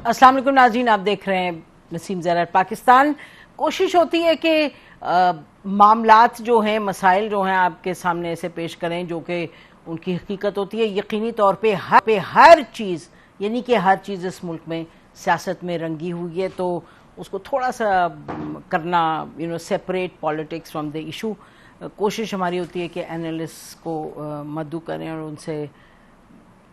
السلام علیکم ناظرین، آپ دیکھ رہے ہیں نسیم زرار پاکستان۔ کوشش ہوتی ہے کہ معاملات جو ہیں، مسائل جو ہیں آپ کے سامنے ایسے پیش کریں جو کہ ان کی حقیقت ہوتی ہے۔ یقینی طور پہ ہر چیز، یعنی کہ ہر چیز اس ملک میں سیاست میں رنگی ہوئی ہے، تو اس کو تھوڑا سا کرنا separate politics from the issue. کوشش ہماری ہوتی ہے کہ اینالسٹ کو مدعو کریں اور ان سے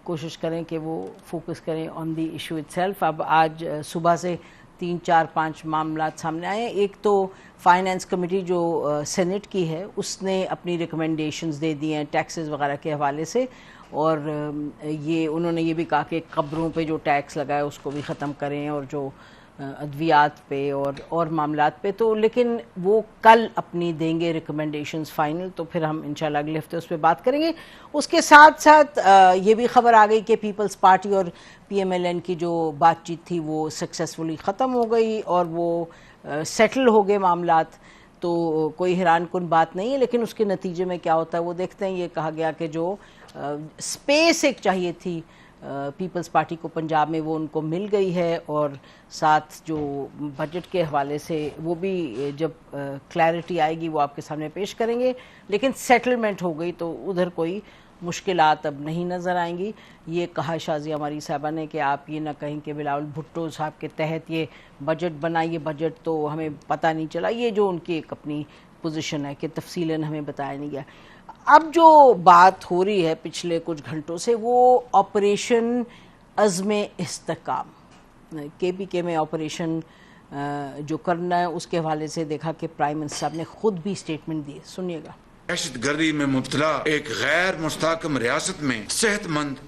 کوشش کریں کہ وہ فوکس کریں آن دی ایشو اٹ سیلف۔ اب آج صبح سے 3-4-5 معاملات سامنے آئے ہیں۔ ایک تو فائنانس کمیٹی جو سینٹ کی ہے، اس نے اپنی ریکمنڈیشنز دے دی ہیں ٹیکسز وغیرہ کے حوالے سے، اور انہوں نے یہ بھی کہا کہ قبروں پہ جو ٹیکس لگا ہے اس کو بھی ختم کریں، اور جو ادویات پہ اور معاملات پہ۔ تو لیکن وہ کل اپنی دیں گے ریکمنڈیشنز فائنل، تو پھر ہم انشاءاللہ اگلے ہفتے اس پہ بات کریں گے۔ اس کے ساتھ ساتھ یہ بھی خبر آ گئی کہ پیپلز پارٹی اور پی ایم ایل این کی جو بات چیت تھی وہ سکسیسفلی ختم ہو گئی اور وہ سیٹل ہو گئے معاملات۔ تو کوئی حیران کن بات نہیں ہے، لیکن اس کے نتیجے میں کیا ہوتا ہے وہ دیکھتے ہیں۔ یہ کہا گیا کہ جو سپیس ایک چاہیے تھی پیپلز پارٹی کو پنجاب میں، وہ ان کو مل گئی ہے، اور ساتھ جو بجٹ کے حوالے سے وہ بھی جب کلیئرٹی آئے گی وہ آپ کے سامنے پیش کریں گے۔ لیکن سیٹلمنٹ ہو گئی تو ادھر کوئی مشکلات اب نہیں نظر آئیں گی۔ یہ کہا شازیہ ہماری صاحبہ نے کہ آپ یہ نہ کہیں کہ بلاول بھٹو صاحب کے تحت یہ بجٹ بنا، یہ بجٹ تو ہمیں پتہ نہیں چلا۔ یہ جو ان کی ایک اپنی پوزیشن ہے کہ تفصیلاً ہمیں بتایا نہیں گیا۔ اب جو بات ہو رہی ہے پچھلے کچھ گھنٹوں سے، وہ آپریشن عزم استحکام، کے پی کے میں آپریشن جو کرنا ہے اس کے حوالے سے دیکھا کہ پرائم منسٹر صاحب نے خود بھی سٹیٹمنٹ دی۔ سنیے گا۔ دہشت گردی میں مبتلا ایک غیر مستحکم ریاست میں صحت مند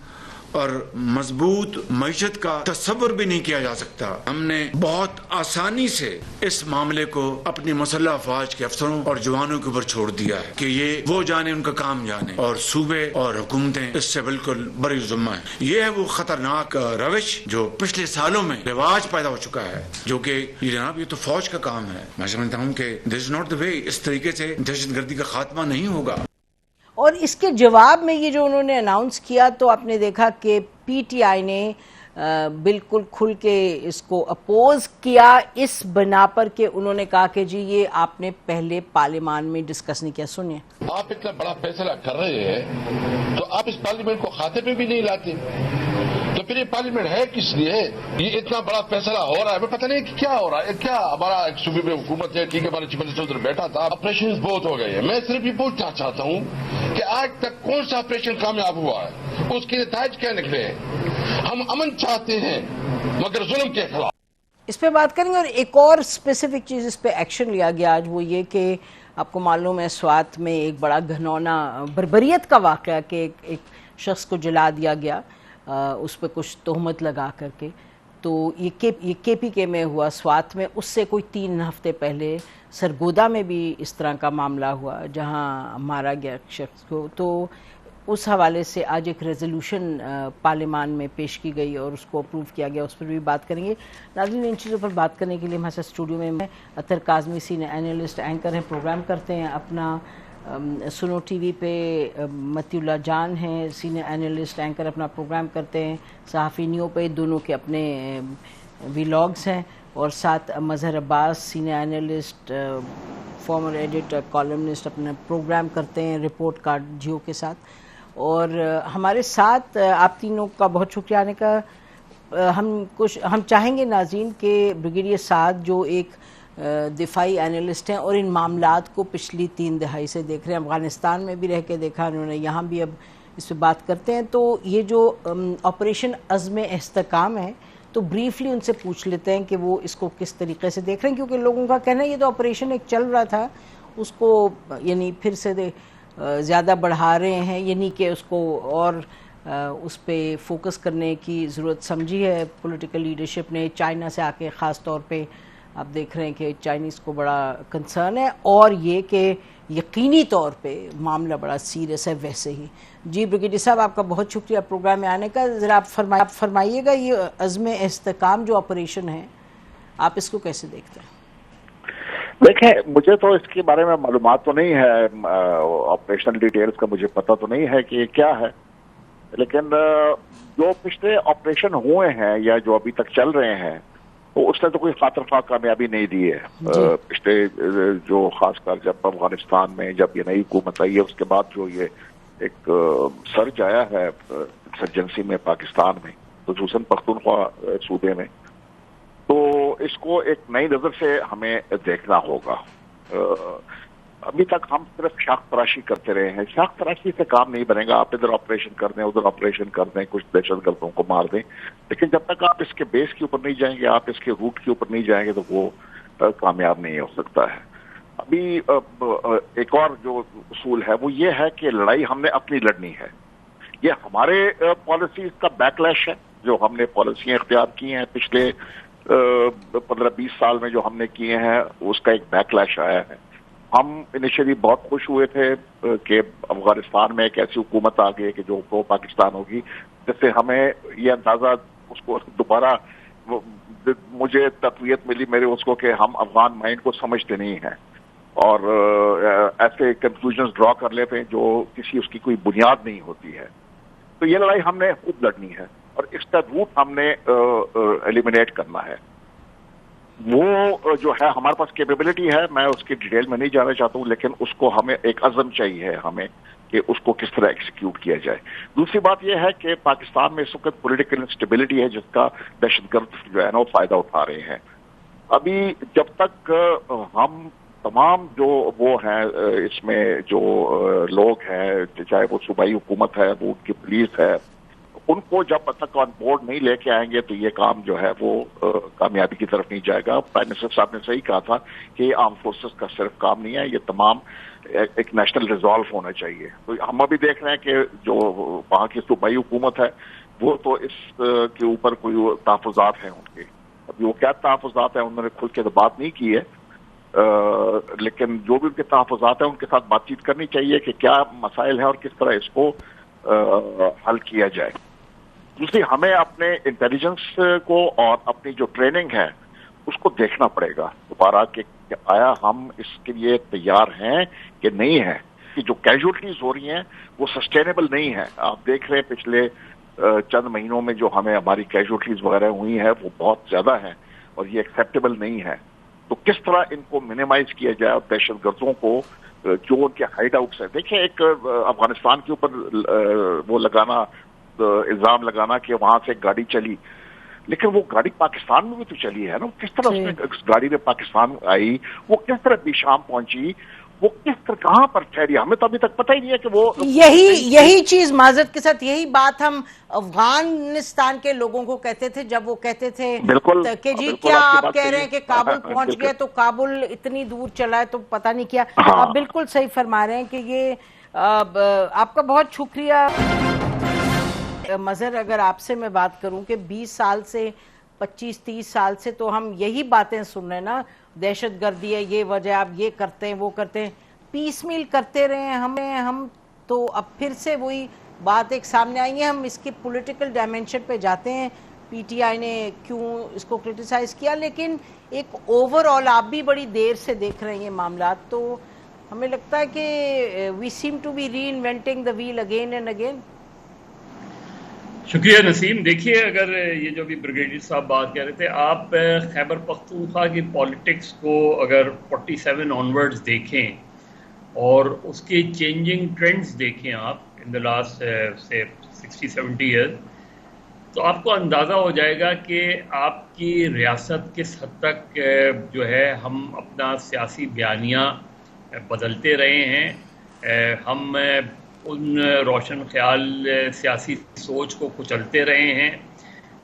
اور مضبوط معیشت کا تصور بھی نہیں کیا جا سکتا۔ ہم نے بہت آسانی سے اس معاملے کو اپنی مسلح افواج کے افسروں اور جوانوں کے اوپر چھوڑ دیا ہے کہ یہ وہ جانے، ان کا کام جانے، اور صوبے اور حکومتیں اس سے بالکل بری ذمہ ہیں۔ یہ ہے وہ خطرناک روش جو پچھلے سالوں میں رواج پیدا ہو چکا ہے، جو کہ یہ جناب یہ تو فوج کا کام ہے۔ میں سمجھتا ہوں کہ دس از ناٹ دی وے، اس طریقے سے دہشت گردی کا خاتمہ نہیں ہوگا۔ اور اس کے جواب میں یہ جو انہوں نے اناؤنس کیا، تو آپ نے دیکھا کہ پی ٹی آئی نے بالکل کھل کے اس کو اپوز کیا، اس بنا پر کہ انہوں نے کہا کہ جی یہ آپ نے پہلے پارلیمان میں ڈسکس نہیں کیا۔ سنیے۔ آپ اتنا بڑا فیصلہ کر رہے ہیں تو آپ اس پارلیمنٹ کو کھاتے پہ بھی نہیں لاتے، تو پھر یہ پارلیمنٹ ہے کس لیے؟ یہ اتنا بڑا فیصلہ ہو رہا ہے، ہمیں پتہ نہیں کہ کیا ہو رہا ہے۔ کیا ہمارا ایک صوبے میں حکومت ہے، ٹھیک ہے، ہمارا چیف منسٹر ادھر بیٹھا تھا، آپریشن بہت ہو گئے ہیں۔ میں صرف یہ پوچھنا چاہتا ہوں کہ آج تک کون سا آپریشن کامیاب ہوا ہے، اس کے نتائج کیا نکلے ہیں؟ ہم امن چاہتے ہیں مگر ظلم کے خلاف۔ اس پہ بات کریں گے۔ اور ایک اور اسپیسیفک چیز اس پہ ایکشن لیا گیا آج، وہ یہ کہ آپ کو معلوم ہے سوات میں ایک بڑا گھنونا بربریت کا واقعہ کہ ایک شخص کو جلا دیا گیا، اس پہ کچھ تہمت لگا کر کے۔ تو یہ کے پی کے میں ہوا، سوات میں۔ اس سے کوئی 3 ہفتے پہلے سرگودا میں بھی اس طرح کا معاملہ ہوا جہاں مارا گیا شخص کو۔ تو اس حوالے سے آج ایک ریزولوشن پارلیمان میں پیش کی گئی اور اس کو اپروو کیا گیا، اس پر بھی بات کریں گے۔ ناظرین، ان چیزوں پر بات کرنے کے لیے ہمارے ساتھ اسٹوڈیو میں اطہر کاظمی، سینئر اینالسٹ اینکر ہیں، پروگرام کرتے ہیں اپنا سنو ٹی وی پہ۔ متی اللہ جان ہیں، سینئر اینالسٹ اینکر، اپنا پروگرام کرتے ہیں صحافی نیو پہ، دونوں کے اپنے ویلاگز ہیں۔ اور ساتھ Mazhar Abbas, senior analyst, former editor, columnist, اپنا پروگرام کرتے ہیں رپورٹ کارڈ جیو کے ساتھ۔ اور ہمارے ساتھ آپ تینوں کا بہت شکریہ آنے کا۔ ہم چاہیں گے ناظرین کہ بریگیڈیئر سعد جو ایک دفاعی اینالسٹ ہیں اور ان معاملات کو پچھلی 3 دہائی سے دیکھ رہے ہیں، افغانستان میں بھی رہ کے دیکھا انہوں نے، یہاں بھی اب اس پہ بات کرتے ہیں، تو یہ جو آپریشن عزم استحکام ہے، تو بریفلی ان سے پوچھ لیتے ہیں کہ وہ اس کو کس طریقے سے دیکھ رہے ہیں، کیونکہ لوگوں کا کہنا ہے یہ تو آپریشن ایک چل رہا تھا، اس کو یعنی پھر سے زیادہ بڑھا رہے ہیں، یعنی کہ اس کو اور اس پہ فوکس کرنے کی ضرورت سمجھی ہے پولیٹیکل لیڈرشپ نے۔ چائنا سے آ کے خاص طور پہ آپ دیکھ رہے ہیں کہ چائنیز کو بڑا کنسرن ہے، اور یہ کہ یقینی طور پہ معاملہ بڑا سیریس ہے ویسے ہی۔ جی بریگیڈیئر صاحب، آپ کا بہت شکریہ پروگرام میں آنے کا۔ ذرا آپ فرمائیے گا یہ عزم استحکام جو آپریشن ہے، آپ اس کو کیسے دیکھتے ہیں؟ دیکھیں، مجھے تو اس کے بارے میں معلومات تو نہیں ہے، آپریشنل ڈیٹیلز کا مجھے پتہ تو نہیں ہے کہ یہ کیا ہے، لیکن جو پچھلے آپریشن ہوئے ہیں یا جو ابھی تک چل رہے ہیں تو اس نے تو کوئی خاطر خواہ کامیابی نہیں دی ہے. پچھلے جو خاص کر جب افغانستان میں جب یہ نئی حکومت آئی ہے اس کے بعد جو یہ ایک سرج آیا ہے انسرجنسی میں پاکستان میں خصوصاً پختونخوا صوبے میں, تو اس کو ایک نئی نظر سے ہمیں دیکھنا ہوگا. ابھی تک ہم صرف شاخ تراشی کرتے رہے ہیں. شاخ تراشی سے کام نہیں بنے گا. آپ ادھر آپریشن کر دیں, ادھر آپریشن کر دیں, کچھ دہشت گردوں کو مار دیں, لیکن جب تک آپ اس کے بیس کے اوپر نہیں جائیں گے, آپ اس کے روٹ کے اوپر نہیں جائیں گے تو وہ کامیاب نہیں ہو سکتا ہے. ابھی ایک اور جو اصول ہے وہ یہ ہے کہ لڑائی ہم نے اپنی لڑنی ہے. یہ ہمارے پالیسیز کا بیک لیش ہے جو ہم نے پالیسیاں اختیار کی ہیں پچھلے 15-20 سال میں جو ہم نے کیے ہیں, اس کا ایک بیک لیش آیا ہے. ہم انیشلی بہت خوش ہوئے تھے کہ افغانستان میں ایک ایسی حکومت آ گئی کہ جو پرو پاکستان ہوگی, جس سے ہمیں یہ اندازہ اس کو دوبارہ مجھے تقویت ملی میرے اس کو کہ ہم افغان مائنڈ کو سمجھتے نہیں ہیں اور ایسے کنکلوژنز ڈرا کر لیتے ہیں جو کسی اس کی کوئی بنیاد نہیں ہوتی ہے. تو یہ لڑائی ہم نے خود لڑنی ہے اور اس کا روٹ ہم نے ایلیمینیٹ کرنا ہے. وہ جو ہے ہمارے پاس کیپیبلٹی ہے, میں اس کی ڈیٹیل میں نہیں جانا چاہتا ہوں, لیکن اس کو ہمیں ایک عزم چاہیے ہمیں کہ اس کو کس طرح ایکسیکیوٹ کیا جائے. دوسری بات یہ ہے کہ پاکستان میں اس وقت پولیٹیکل انسٹیبلٹی ہے جس کا دہشت گرد جو ہے نا وہ فائدہ اٹھا رہے ہیں. ابھی جب تک ہم تمام جو وہ ہیں اس میں جو لوگ ہیں, چاہے وہ صوبائی حکومت ہے, وہ ان کی پولیس ہے, ان کو جب تک آن بورڈ نہیں لے کے آئیں گے تو یہ کام جو ہے وہ کامیابی کی طرف نہیں جائے گا. پرائم منسٹر صاحب نے صحیح کہا تھا کہ یہ آرم فورسز کا صرف کام نہیں ہے, یہ تمام ایک نیشنل ریزالو ہونا چاہیے. تو ہم ابھی دیکھ رہے ہیں کہ جو وہاں کی صوبائی حکومت ہے وہ تو اس کے اوپر کوئی تحفظات ہیں ان کے. ابھی وہ کیا تحفظات ہیں انہوں نے کھل کے تو بات نہیں کی ہے, لیکن جو بھی ان کے تحفظات ہیں ان کے ساتھ بات چیت کرنی چاہیے کہ کیا مسائل ہیں اور کس طرح اس کو حل کیا جائے. دوسری ہمیں اپنے انٹیلیجنس کو اور اپنی جو ٹریننگ ہے اس کو دیکھنا پڑے گا دوبارہ کہ آیا ہم اس کے لیے تیار ہیں کہ نہیں ہیں. کہ جو کیجولٹیز ہو رہی ہیں وہ سسٹینیبل نہیں ہے. آپ دیکھ رہے ہیں پچھلے چند مہینوں میں جو ہمیں ہماری کیجولٹیز وغیرہ ہوئی ہیں وہ بہت زیادہ ہیں اور یہ ایکسیپٹیبل نہیں ہے. تو کس طرح ان کو منیمائز کیا جائے اور دہشت گردوں کو جو ان کے ہائیڈ آؤٹس ہیں. دیکھیں ایک افغانستان کے اوپر وہ لگانا الزام لگانا کہ وہاں سے گاڑی چلی, لیکن وہ گاڑی پاکستان میں بھی تو چلی ہے نا. کس طرح اس میں گاڑی میں پاکستان آئی, وہ کس طرح بھی شام پہنچی, وہ کس طرح کہاں پر ٹھہری, ہمیں تو ابھی تک پتہ ہی نہیں ہے کہ وہ یہی چیز معذرت کے ساتھ یہی بات ہم افغانستان کے لوگوں کو کہتے تھے جب وہ کہتے تھے کہ جی کیا آپ کہہ رہے ہیں کہ کابل پہنچ گئے, تو کابل اتنی دور چلا ہے تو پتہ نہیں کیا. آپ بالکل صحیح فرما رہے ہیں کہ یہ آپ کا بہت شکریہ. مظہر, اگر آپ سے میں بات کروں کہ 20 سال سے 25-30 سال سے تو ہم یہی باتیں سن رہے ہیں نا, دہشت گردی ہے, یہ وجہ, آپ یہ کرتے ہیں وہ کرتے ہیں, پیس میل کرتے رہے ہیں ہم تو اب پھر سے وہی بات ایک سامنے آئی ہے. ہم اس کی پولیٹیکل ڈائمینشن پہ جاتے ہیں, پی ٹی آئی نے کیوں اس کو کرٹیسائز کیا, لیکن ایک اوور آل آپ بھی بڑی دیر سے دیکھ رہے ہیں یہ معاملات, تو ہمیں لگتا ہے کہ we seem to be reinventing the wheel again and again. شکریہ نسیم. دیکھیے اگر یہ جو بھی بریگیڈیئر صاحب بات کہہ رہے تھے, آپ خیبر پختونخوا کی پالیٹکس کو اگر 47 آنورڈز دیکھیں اور اس کے چینجنگ ٹرینڈز دیکھیں آپ ان دا لاسٹ سے 60-70 ایئرز, تو آپ کو اندازہ ہو جائے گا کہ آپ کی ریاست کس حد تک جو ہے ہم اپنا سیاسی بیانیہ بدلتے رہے ہیں. ہم ان روشن خیال سیاسی سوچ کو کچلتے رہے ہیں,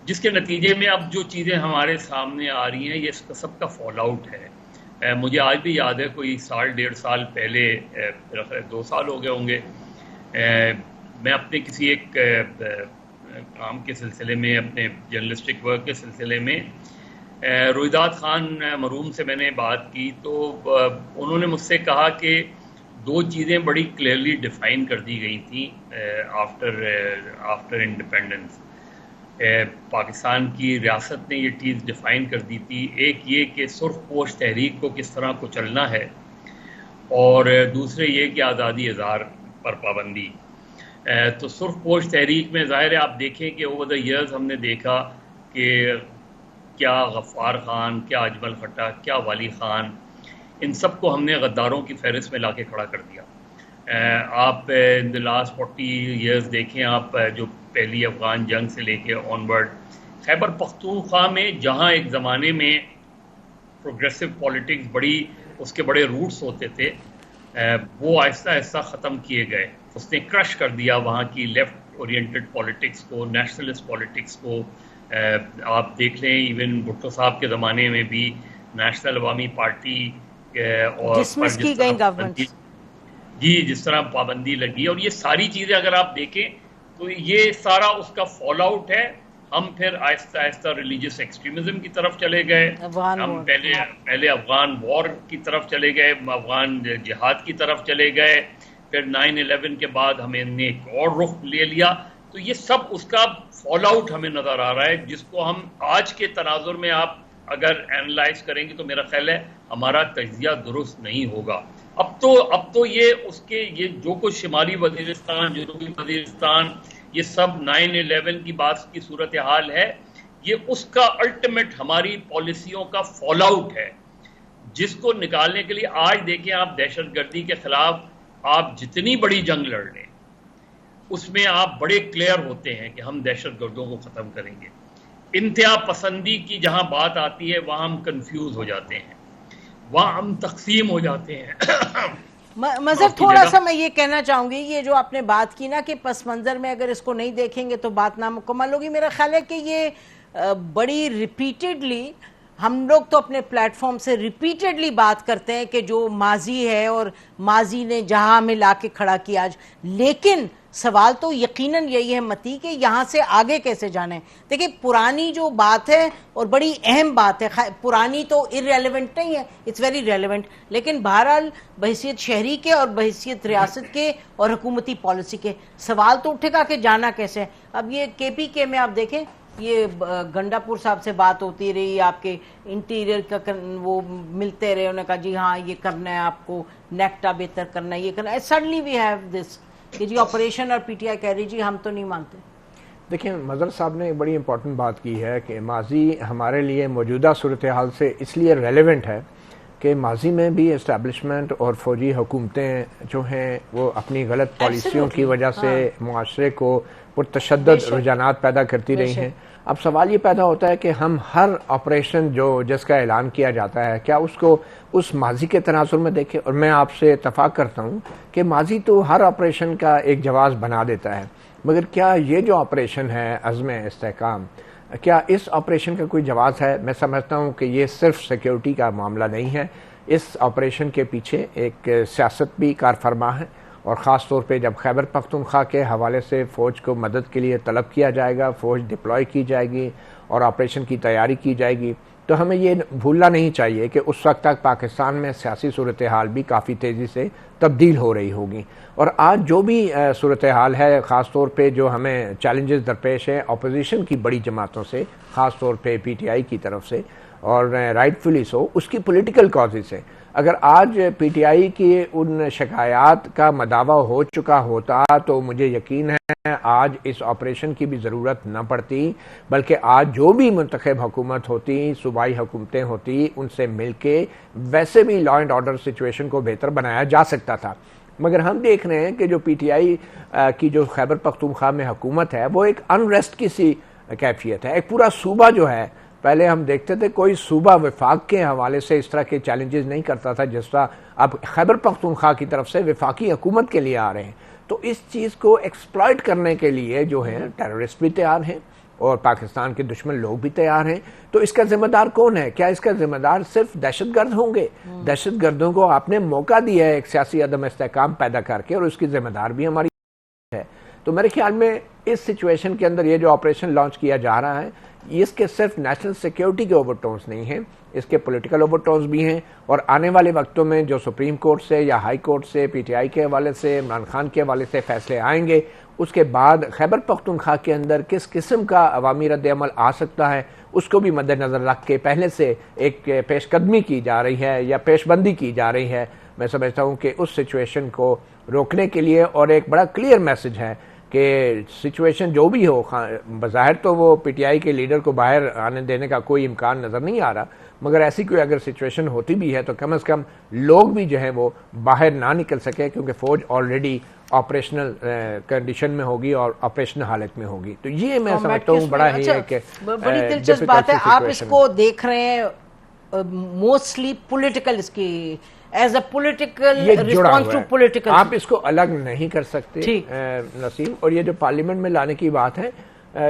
جس کے نتیجے میں اب جو چیزیں ہمارے سامنے آ رہی ہیں یہ سب کا فال آؤٹ ہے. مجھے آج بھی یاد ہے کوئی 1.5 سال پہلے, 2 سال ہو گئے ہوں گے, میں اپنے کسی ایک کام کے سلسلے میں, اپنے جرنلسٹک ورک کے سلسلے میں رویداد خان مرحوم سے میں نے بات کی, تو انہوں نے مجھ سے کہا کہ 2 چیزیں بڑی کلیئرلی ڈیفائن کر دی گئی تھیں آفٹر انڈیپینڈنس. پاکستان کی ریاست نے یہ چیز ڈیفائن کر دی تھی, ایک یہ کہ سرخ پوش تحریک کو کس طرح کچلنا ہے, اور دوسرے یہ کہ آزادی اظہار پر پابندی. تو سرخ پوش تحریک میں ظاہر ہے آپ دیکھیں کہ اوور دا ایئرز ہم نے دیکھا کہ کیا غفار خان، کیا اجمل خٹا، کیا والی خان، ان سب کو ہم نے غداروں کی فہرست میں لا کے کھڑا کر دیا. آپ ان دا لاسٹ 40 ایئرز دیکھیں آپ، جو پہلی افغان جنگ سے لے کے آن ورڈ خیبر پختونخوا میں جہاں ایک زمانے میں پروگریسو پالیٹکس بڑی اس کے بڑے روٹس ہوتے تھے، وہ آہستہ آہستہ ختم کیے گئے. اس نے کرش کر دیا وہاں کی لیفٹ اورینٹڈ پالیٹکس کو، نیشنلسٹ پالیٹکس کو. آپ دیکھ لیں ایون بھٹو صاحب کے زمانے میں بھی نیشنل عوامی پارٹی اور ڈسمس کی گئی گورنمنٹ، جی جس طرح پابندی لگی، اور یہ ساری چیزیں اگر آپ دیکھیں تو یہ سارا اس کا فال آؤٹ ہے. ہم پھر آہستہ آہستہ ریلیجیس ایکسٹریمزم کی طرف چلے گئے. ہم پہلے افغان وار کی طرف چلے گئے، افغان جہاد کی طرف چلے گئے، پھر 9/11 کے بعد ہمیں نے ایک اور رخ لے لیا. تو یہ سب اس کا فال آؤٹ ہمیں نظر آ رہا ہے، جس کو ہم آج کے تناظر میں آپ اگر اینالائز کریں گے تو میرا خیال ہے ہمارا تجزیہ درست نہیں ہوگا. اب تو یہ اس کے یہ جو کچھ شمالی وزیرستان، جنوبی وزیرستان، یہ سب 9/11 کی بات کی صورتحال ہے، یہ اس کا الٹیمیٹ ہماری پالیسیوں کا فال آؤٹ ہے، جس کو نکالنے کے لیے آج دیکھیں آپ دہشت گردی کے خلاف آپ جتنی بڑی جنگ لڑ لیں اس میں آپ بڑے کلیئر ہوتے ہیں کہ ہم دہشت گردوں کو ختم کریں گے. انتہا پسندی کی جہاں بات آتی ہے وہاں ہم کنفیوز ہو جاتے ہیں، وہاں ہم تقسیم ہو جاتے ہیں. مظہر تھوڑا سا میں یہ کہنا چاہوں گی، یہ جو آپ نے بات کی نا کہ پس منظر میں اگر اس کو نہیں دیکھیں گے تو بات نامکمل ہوگی، میرا خیال ہے کہ یہ بڑی ریپیٹڈلی ہم لوگ تو اپنے پلیٹ فارم سے ریپیٹڈلی بات کرتے ہیں کہ جو ماضی ہے اور ماضی نے جہاں ہمیں لا کے کھڑا کیا آج، لیکن سوال تو یقیناً یہی ہے متی کہ یہاں سے آگے کیسے جانے. دیکھیں پرانی جو بات ہے اور بڑی اہم بات ہے، پرانی تو irrelevant نہیں ہے، it's very relevant، لیکن بہرحال بحیثیت شہری کے اور بحیثیت ریاست کے اور حکومتی پالیسی کے سوال تو اٹھے گا کہ جانا کیسے ہے. اب یہ KPK میں آپ دیکھیں، یہ گنڈا پور صاحب سے بات ہوتی رہی، آپ کے انٹیریئر کا وہ ملتے رہے، انہوں نے کہا جی ہاں یہ کرنا ہے، آپ کو نیکٹا بہتر کرنا ہے، یہ کرنا ہے. سڈنلی وی ہیو دس کہ جی آپریشن، اور پی ٹی آئی کہہ رہی جی ہم تو نہیں مانتے. دیکھیں مظہر صاحب نے ایک بڑی امپورٹنٹ بات کی ہے کہ ماضی ہمارے لیے موجودہ صورتحال سے اس لیے ریلیونٹ ہے کہ ماضی میں بھی اسٹیبلشمنٹ اور فوجی حکومتیں جو ہیں وہ اپنی غلط پالیسیوں کی وجہ سے معاشرے کو پرتشدد رجحانات پیدا کرتی رہی ہیں. اب سوال یہ پیدا ہوتا ہے کہ ہم ہر آپریشن جس کا اعلان کیا جاتا ہے کیا اس کو اس ماضی کے تناظر میں دیکھیں. اور میں آپ سے اتفاق کرتا ہوں کہ ماضی تو ہر آپریشن کا ایک جواز بنا دیتا ہے، مگر کیا یہ جو آپریشن ہے عزم استحکام، کیا اس آپریشن کا کوئی جواز ہے؟ میں سمجھتا ہوں کہ یہ صرف سیکیورٹی کا معاملہ نہیں ہے، اس آپریشن کے پیچھے ایک سیاست بھی کار فرما ہے. اور خاص طور پہ جب خیبر پختونخوا کے حوالے سے فوج کو مدد کے لیے طلب کیا جائے گا، فوج ڈپلوائے کی جائے گی اور آپریشن کی تیاری کی جائے گی، تو ہمیں یہ بھولنا نہیں چاہیے کہ اس وقت تک پاکستان میں سیاسی صورتحال بھی کافی تیزی سے تبدیل ہو رہی ہوگی. اور آج جو بھی صورتحال ہے، خاص طور پہ جو ہمیں چیلنجز درپیش ہے اپوزیشن کی بڑی جماعتوں سے، خاص طور پہ PTI کی طرف سے، اور رائٹفلی سو اس کی پولیٹیکل کازز سے. اگر آج PTI کی ان شکایات کا مداوع ہو چکا ہوتا تو مجھے یقین ہے آج اس آپریشن کی بھی ضرورت نہ پڑتی، بلکہ آج جو بھی منتخب حکومت ہوتی، صوبائی حکومتیں ہوتی، ان سے مل کے ویسے بھی لا اینڈ آرڈر سچویشن کو بہتر بنایا جا سکتا تھا. مگر ہم دیکھ رہے ہیں کہ جو PTI کی جو خیبر پختونخوا میں حکومت ہے وہ ایک انریسٹ کی سی کیفیت ہے. ایک پورا صوبہ جو ہے، پہلے ہم دیکھتے تھے کوئی صوبہ وفاق کے حوالے سے اس طرح کے چیلنجز نہیں کرتا تھا جس طرح اب خیبر پختونخوا کی طرف سے وفاقی حکومت کے لیے آ رہے ہیں. تو اس چیز کو ایکسپلائٹ کرنے کے لیے جو ہیں ٹیررسٹ بھی تیار ہیں اور پاکستان کے دشمن لوگ بھی تیار ہیں. تو اس کا ذمہ دار کون ہے؟ کیا اس کا ذمہ دار صرف دہشت گرد ہوں گے؟ دہشت گردوں کو آپ نے موقع دیا ہے ایک سیاسی عدم استحکام پیدا کر کے، اور اس کی ذمہ دار بھی ہماری ہے. تو میرے خیال میں اس سچویشن کے اندر یہ جو آپریشن لانچ کیا جا رہا ہے، اس کے صرف نیشنل سیکیورٹی کے اوور ٹونز نہیں ہیں، اس کے پولیٹیکل اوور ٹونز بھی ہیں. اور آنے والے وقتوں میں جو سپریم کورٹ سے یا ہائی کورٹ سے PTI کے حوالے سے، عمران خان کے حوالے سے فیصلے آئیں گے، اس کے بعد خیبر پختونخوا کے اندر کس قسم کا عوامی رد عمل آ سکتا ہے اس کو بھی مد نظر رکھ کے پہلے سے ایک پیش قدمی کی جا رہی ہے یا پیش بندی کی جا رہی ہے. میں سمجھتا ہوں کہ اس سچویشن کو روکنے کے لیے، اور ایک بڑا کلیئر میسج ہے کہ سچویشن جو بھی ہو، بظاہر تو وہ پی ٹی آئی کے لیڈر کو باہر آنے دینے کا کوئی امکان نظر نہیں آ رہا، مگر ایسی کوئی اگر سچویشن ہوتی بھی ہے تو کم از کم لوگ بھی جو ہے وہ باہر نہ نکل سکے، کیونکہ فوج آلریڈی آپریشنل کنڈیشن میں ہوگی اور آپریشنل حالت میں ہوگی. تو یہ میں سمجھتا ہوں بڑا ہی ہے کہ بڑی دلچسپ بات ہے. آپ اس کو دیکھ رہے ہیں موسٹلی پولیٹیکل، اس کی is a political response to political, آپ اس کو الگ نہیں کر سکتے نسیم. اور یہ جو پارلیمنٹ میں لانے کی بات ہے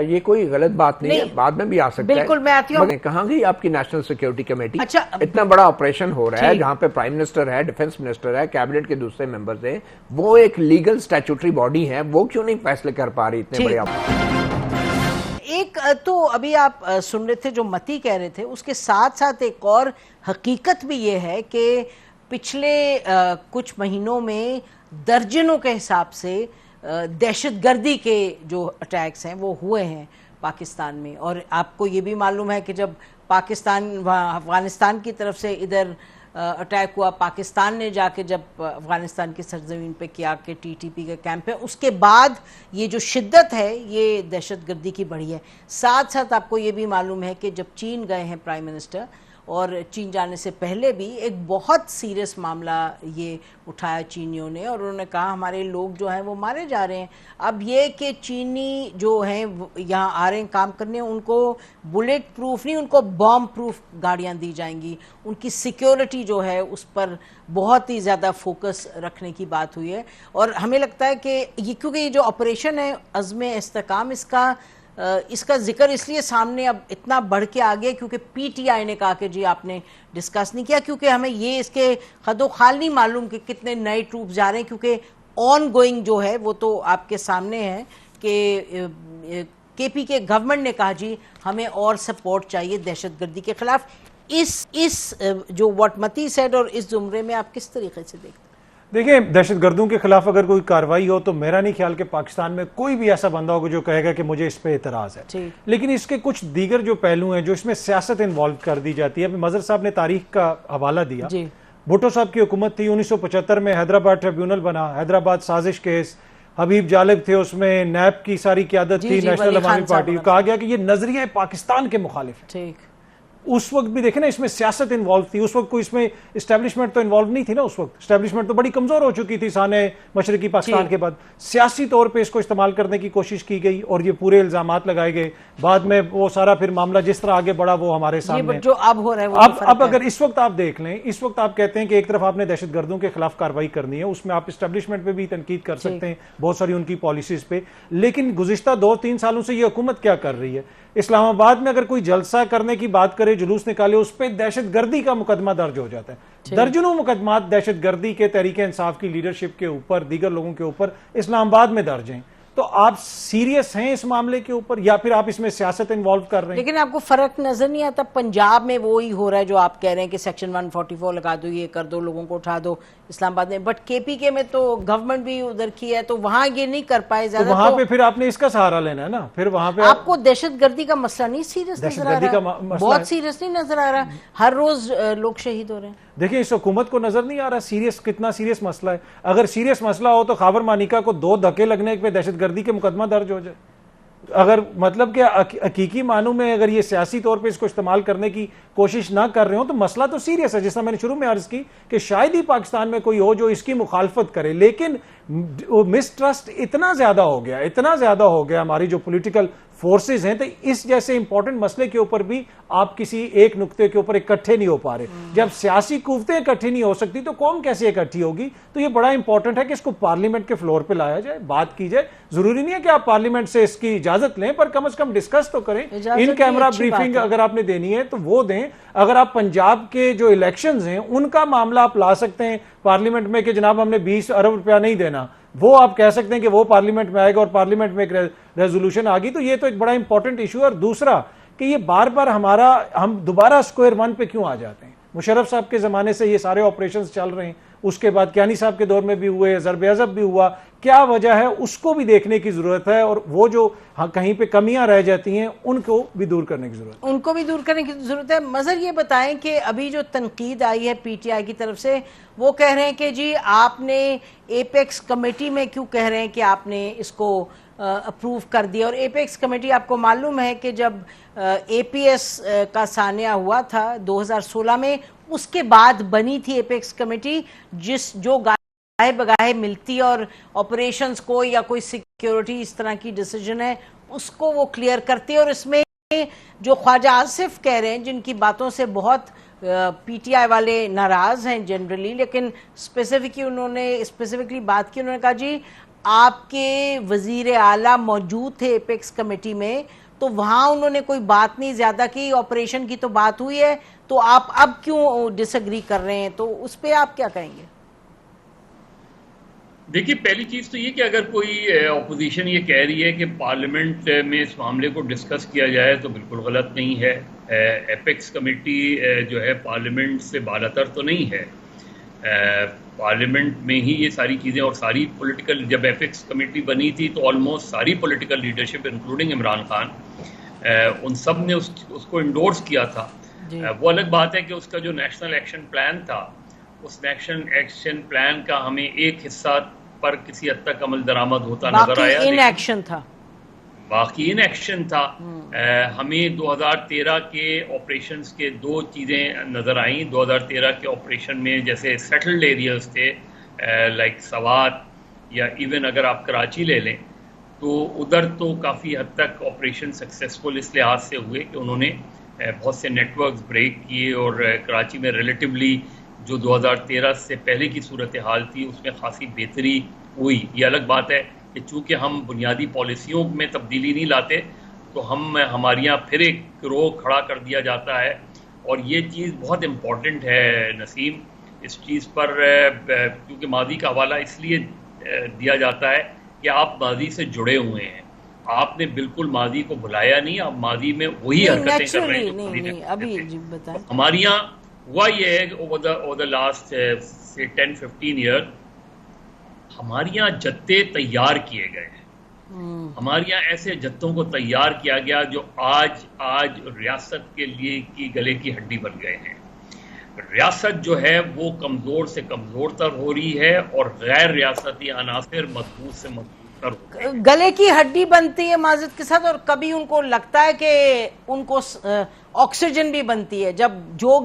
یہ کوئی غلط بات نہیں ہے، بعد میں بھی آ سکتا ہے. بالکل میں آتی ہوں. کہاں گئی آپ کی نیشنل سیکیورٹی کمیٹی؟ اتنا بڑا آپریشن ہو رہا ہے جہاں پہ پرائم منسٹر ہے، ڈیفنس منسٹر ہے، کیبنٹ کے دوسرے ممبرز ہیں، وہ ایک لیگل اسٹیچوٹری باڈی ہے، وہ کیوں نہیں فیصلے کر پا رہی اتنے بڑے ایک تو ابھی آپ سن رہے تھے جو متی کہہ رہے تھے، اس کے ساتھ ساتھ ایک اور حقیقت بھی یہ ہے کہ پچھلے کچھ مہینوں میں درجنوں کے حساب سے دہشت گردی کے جو اٹیکس ہیں وہ ہوئے ہیں پاکستان میں. اور آپ کو یہ بھی معلوم ہے کہ جب پاکستان افغانستان کی طرف سے ادھر اٹیک ہوا، پاکستان نے جا کے جب افغانستان کی سرزمین پہ کیا کہ ٹی ٹی پی کا کیمپ ہے، اس کے بعد یہ جو شدت ہے یہ دہشت گردی کی بڑھی ہے. ساتھ ساتھ آپ کو یہ بھی معلوم ہے کہ جب چین گئے ہیں پرائم منسٹر، اور چین جانے سے پہلے بھی ایک بہت سیریس معاملہ یہ اٹھایا چینیوں نے، اور انہوں نے کہا ہمارے لوگ جو ہیں وہ مارے جا رہے ہیں. اب یہ کہ چینی جو ہیں یہاں آ رہے ہیں کام کرنے، ان کو بلیٹ پروف نہیں، ان کو بام پروف گاڑیاں دی جائیں گی. ان کی سیکیورٹی جو ہے اس پر بہت ہی زیادہ فوکس رکھنے کی بات ہوئی ہے. اور ہمیں لگتا ہے کہ یہ کیونکہ یہ جو آپریشن ہے عزم استحکام، اس کا ذکر اس لیے سامنے اب اتنا بڑھ کے آگیا کیونکہ پی ٹی آئی نے کہا کہ جی آپ نے ڈسکس نہیں کیا، کیونکہ ہمیں یہ اس کے خد و خال نہیں معلوم کہ کتنے نئے ٹروپس جا رہے ہیں، کیونکہ آن گوئنگ جو ہے وہ تو آپ کے سامنے ہے کہ کے پی کے گورنمنٹ نے کہا جی ہمیں اور سپورٹ چاہیے دہشت گردی کے خلاف. اس جو واٹ متی سیڈ اور اس زمرے میں آپ کس طریقے سے دیکھتے ہیں؟ دیکھیں، دہشت گردوں کے خلاف اگر کوئی کارروائی ہو تو میرا نہیں خیال کہ پاکستان میں کوئی بھی ایسا بندہ ہوگا جو کہے گا کہ مجھے اس پہ اعتراض ہے. لیکن اس کے کچھ دیگر جو پہلو ہیں جو اس میں سیاست انوالو کر دی جاتی ہے. ابھی مظہر صاحب نے تاریخ کا حوالہ دیا. بھٹو صاحب کی حکومت تھی، 1975 میں حیدرآباد ٹریبیونل بنا، حیدرآباد سازش کیس، حبیب جالب تھے اس میں، نیب کی ساری قیادت تھی، نیشنل عوامی پارٹی. کہا گیا کہ یہ نظریہ پاکستان کے مخالف ہے. اس وقت بھی دیکھیں نا اس میں سیاست انوالو تھی. اس وقت کوئی اس میں اسٹیبلشمنٹ تو انوالو نہیں تھی نا. اس وقت اسٹیبلشمنٹ تو بڑی کمزور ہو چکی تھی سانحہ مشرقی پاکستان کے بعد. سیاسی طور پہ اس کو استعمال کرنے کی کوشش کی گئی اور یہ پورے الزامات لگائے گئے. بعد میں وہ سارا پھر معاملہ جس طرح آگے بڑھا وہ ہمارے سامنے جو اب ہو رہا ہے. اب اگر اس وقت آپ دیکھ لیں، اس وقت آپ کہتے ہیں کہ ایک طرف آپ نے دہشت گردوں کے خلاف کارروائی کرنی ہے، اس میں آپ اسٹیبلشمنٹ پہ بھی تنقید کر سکتے ہیں بہت ساری ان کی پالیسیز پہ. لیکن گزشتہ 2-3 سالوں سے یہ حکومت کیا کر رہی ہے؟ اسلام آباد میں اگر کوئی جلسہ کرنے کی بات کرے، جلوس نکالے، اس پہ دہشت گردی کا مقدمہ درج ہو جاتا ہے. درجنوں مقدمات دہشت گردی کے تحریک انصاف کی لیڈرشپ کے اوپر، دیگر لوگوں کے اوپر اسلام آباد میں درج ہیں. تو آپ سیریس ہیں اس معاملے کے اوپر یا پھر آپ اس میں سیاست انوالو کر رہے ہیں؟ لیکن آپ کو فرق نظر نہیں آتا؟ پنجاب میں وہی ہو رہا ہے جو آپ کہہ رہے ہیں کہ سیکشن 144 لگا دو، یہ کر دو، لوگوں کو اٹھا دو اسلام آباد میں. بٹ کے پی کے میں تو گورنمنٹ بھی ادھر کی ہے تو وہاں یہ نہیں کر پائے زیادہ. وہاں پہ پھر آپ نے اس کا سہارا لینا ہے نا. پھر وہاں پہ آپ کو دہشت گردی کا مسئلہ نہیں سیریس نظر آ رہا؟ بہت سیریس نہیں نظر آ رہا؟ ہر روز لوگ شہید ہو رہے ہیں. دیکھیں اس حکومت کو نظر نہیں آ رہا سیریس کتنا سیریس مسئلہ ہے. اگر سیریس مسئلہ ہو تو خاور مانیکا کو 2 دھکے لگنے پہ دہشت گردی کے مقدمہ درج ہو جائے. اگر مطلب کہ حقیقی معنوں میں اگر یہ سیاسی طور پہ اس کو استعمال کرنے کی کوشش نہ کر رہے ہوں تو مسئلہ تو سیریس ہے. جس طرح میں نے شروع میں عرض کی کہ شاید ہی پاکستان میں کوئی ہو جو اس کی مخالفت کرے، لیکن مسٹرسٹ اتنا زیادہ ہو گیا ہماری جو پولیٹیکل فورسز ہیں. تو اس جیسے امپورٹنٹ مسئلے کے اوپر بھی آپ کسی ایک نقطے کے اوپر اکٹھے نہیں ہو پا رہے. جب سیاسی قوتیں اکٹھی نہیں ہو سکتی تو قوم کیسے اکٹھی ہوگی؟ تو یہ بڑا امپورٹنٹ ہے کہ اس کو پارلیمنٹ کے فلور پہ لایا جائے، بات کی جائے. ضروری نہیں ہے کہ آپ پارلیمنٹ سے اس کی اجازت لیں، پر کم از کم ڈسکس تو کریں. ان کیمرہ بریفنگ اگر آپ نے دینی ہے تو وہ دیں. اگر آپ پنجاب کے جو الیکشنز ہیں ان کا معاملہ آپ لا سکتے ہیں پارلیمنٹ میں کہ جناب ہم نے 20 ارب روپیہ نہیں دینا، وہ آپ کہہ سکتے ہیں کہ وہ پارلیمنٹ میں آئے گا اور پارلیمنٹ میں ایک ریزولوشن آ گئی. تو یہ تو ایک بڑا امپورٹنٹ ایشو ہے. اور دوسرا کہ یہ بار بار ہم دوبارہ اسکوائر 1 پہ کیوں آ جاتے ہیں؟ مشرف صاحب کے زمانے سے یہ سارے آپریشنز چل رہے ہیں. اس کے بعد کیانی صاحب کے دور میں بھی ہوئے, ضرب عضب بھی ہوا, کیا وجہ ہے اس کو بھی دیکھنے کی ضرورت ہے, اور وہ جو کہیں پہ کمیاں رہ جاتی ہیں ان کو بھی دور کرنے کی ضرورت ہے. ان کو بھی دور کرنے کی ضرورت ہے. مظہر یہ بتائیں کہ ابھی جو تنقید آئی ہے پی ٹی آئی کی طرف سے, وہ کہہ رہے ہیں کہ جی آپ نے ایپیکس کمیٹی میں کیوں کہہ رہے ہیں کہ آپ نے اس کو اپروو کر دیا, اور ایپیکس کمیٹی آپ کو معلوم ہے کہ جب اے پی ایس کا سانحہ ہوا تھا 2016 میں, اس کے بعد بنی تھی ایپیکس کمیٹی جو گاہے بگاہے ملتی اور آپریشنز کو یا کوئی سیکیورٹی اس طرح کی ڈیسیجن ہے اس کو وہ کلیئر کرتی ہے. اور اس میں جو خواجہ آصف کہہ رہے ہیں, جن کی باتوں سے بہت پی ٹی آئی والے ناراض ہیں جنرلی, لیکن اسپیسیفکلی بات کی, انہوں نے کہا جی آپ کے وزیر اعلیٰ موجود تھے ایپیکس کمیٹی میں, تو وہاں انہوں نے کوئی بات نہیں زیادہ کی, آپریشن کی تو بات ہوئی ہے, تو آپ اب کیوں ڈس ایگری کر رہے ہیں؟ تو اس پہ آپ کیا کہیں گے؟ دیکھیے, پہلی چیز تو یہ کہ اگر کوئی اپوزیشن یہ کہہ رہی ہے کہ پارلیمنٹ میں اس معاملے کو ڈسکس کیا جائے تو بالکل غلط نہیں ہے. ایپیکس کمیٹی جو ہے پارلیمنٹ سے بالاتر تو نہیں ہے, پارلیمنٹ میں ہی یہ ساری چیزیں, اور ساری پولیٹیکل, جب ایپیکس کمیٹی بنی تھی تو آلموسٹ ساری political leadership including Imran Khan, ان سب نے اس کو انڈورس کیا تھا. وہ الگ بات ہے کہ اس کا جو نیشنل ایکشن پلان تھا, اس نیشنل ایکشن پلان کا ہمیں ایک حصہ پر کسی حد تک عمل درآمد ہوتا نظر آیا, باقی ان ایکشن تھا. ہمیں 2013 کے آپریشنز کے دو چیزیں نظر آئیں. 2013 کے آپریشن میں جیسے سیٹلڈ ایریاز تھے لائک سوات, یا ایون اگر آپ کراچی لے لیں تو ادھر تو کافی حد تک آپریشن سکسیسفل اس لحاظ سے ہوئے کہ انہوں نے بہت سے نیٹ ورکس بریک کیے, اور کراچی میں ریلیٹیولی جو 2013 سے پہلے کی صورتحال تھی اس میں خاصی بہتری ہوئی. یہ الگ بات ہے کہ چونکہ ہم بنیادی پالیسیوں میں تبدیلی نہیں لاتے تو ہمارے یہاں پھر ایک گروہ کھڑا کر دیا جاتا ہے, اور یہ چیز بہت امپورٹنٹ ہے نسیم. اس چیز پر کیونکہ ماضی کا حوالہ اس لیے دیا جاتا ہے کہ آپ ماضی سے جڑے ہوئے ہیں, آپ نے بالکل ماضی کو بھلایا نہیں, آپ ماضی میں وہی حرکتیں کر رہے ہیں. ہمارے یہاں ہوا یہ ہے کہ اوور دا لاسٹ 10-15 ایئر ہمارے یہاں جتے تیار کیے گئے ہیں. ہمارے یہاں ایسے جتوں کو تیار کیا گیا جو آج ریاست کے لیے کی گلے کی ہڈی بن گئے ہیں. ریاست جو ہے وہ کمزور سے کمزور تر ہو رہی ہے, اور غیر ریاستی عناصر مضبوط سے مضبوط تر ہو رہے ہیں. گلے کی ہڈی بنتی ہے معذرت کے ساتھ, اور کبھی ان کو لگتا ہے کہ ان کو آکسیجن بھی بنتی ہے جب جو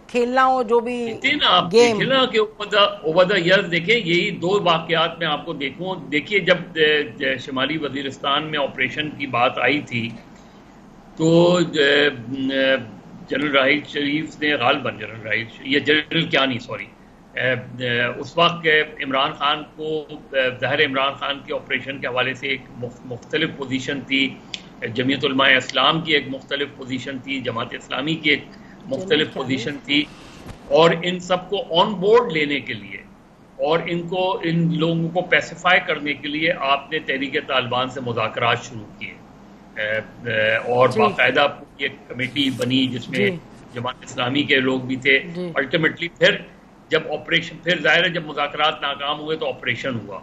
کھیلنا ہو, جو بھی گیم کھیلنا کہ اوور دا ایئر. دیکھیں یہی دو واقعات میں آپ کو دیکھیے, جب شمالی وزیرستان میں آپریشن کی بات آئی تھی تو جنرل راحیل شریف نے غالباً جنرل کیانی اس وقت عمران خان کو, ظاہر عمران خان کے آپریشن کے حوالے سے ایک مختلف پوزیشن تھی, جمعیت علماء اسلام کی ایک مختلف پوزیشن تھی, جماعت اسلامی کی ایک مختلف پوزیشن تھی, اور ان سب کو آن بورڈ لینے کے لیے اور ان لوگوں کو پیسیفائی کرنے کے لیے آپ نے تحریک طالبان سے مذاکرات شروع کیے, اور باقاعدہ ایک کمیٹی بنی جس میں جماعت اسلامی کے لوگ بھی تھے. الٹیمیٹلی پھر ظاہر ہے جب مذاکرات ناکام ہوئے تو آپریشن ہوا,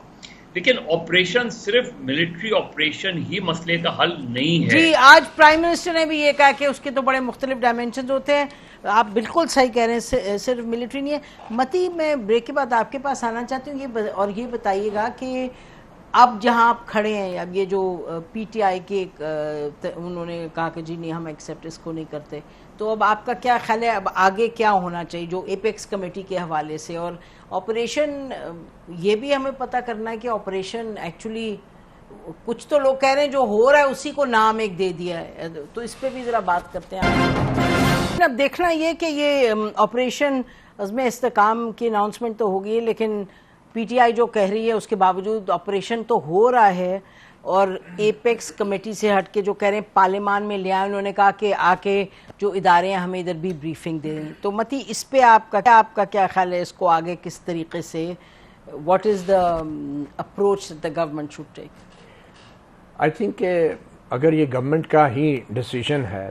لیکن آپریشن صرف ملٹری آپریشن ہی مسئلے کا حل نہیں ہے. جی, آج پرائم منسٹر نے بھی یہ کہا کہ اس کے تو بڑے مختلف ڈائمینشنز ہوتے ہیں. آپ بالکل صحیح کہہ رہے ہیں, صرف ملٹری نہیں ہے. متی, میں بریک کے بعد آپ کے پاس آنا چاہتی ہوں, اور یہ بتائیے گا کہ اب جہاں آپ کھڑے ہیں, اب یہ جو پی ٹی آئی کے انہوں نے کہا کہ جی نہیں ہم ایکسیپٹ اس کو نہیں کرتے, تو اب آپ کا کیا خیال ہے, اب آگے کیا ہونا چاہیے جو ایپیکس کمیٹی کے حوالے سے؟ اور آپریشن, یہ بھی ہمیں پتہ کرنا ہے کہ آپریشن ایکچولی کچھ تو لوگ کہہ رہے ہیں جو ہو رہا ہے اسی کو نام ایک دے دیا ہے, تو اس پہ بھی ذرا بات کرتے ہیں. اب دیکھنا یہ کہ یہ آپریشن عزم استحکام کی اناؤنسمنٹ تو ہوگی, لیکن پی ٹی آئی جو کہہ رہی ہے اس کے باوجود آپریشن تو ہو رہا ہے, اور ایپیکس کمیٹی سے ہٹ کے جو کہہ رہے ہیں پارلیمان میں لے آئے, انہوں نے کہا کہ آ کے جو ادارے ہیں ہمیں ادھر بھی بریفنگ دیں. تو متی, اس پہ آپ کا کیا خیال ہے, اس کو آگے کس طریقے سے, what is the approach the government should take? I think کہ اگر یہ گورنمنٹ کا ہی ڈیسیژن ہے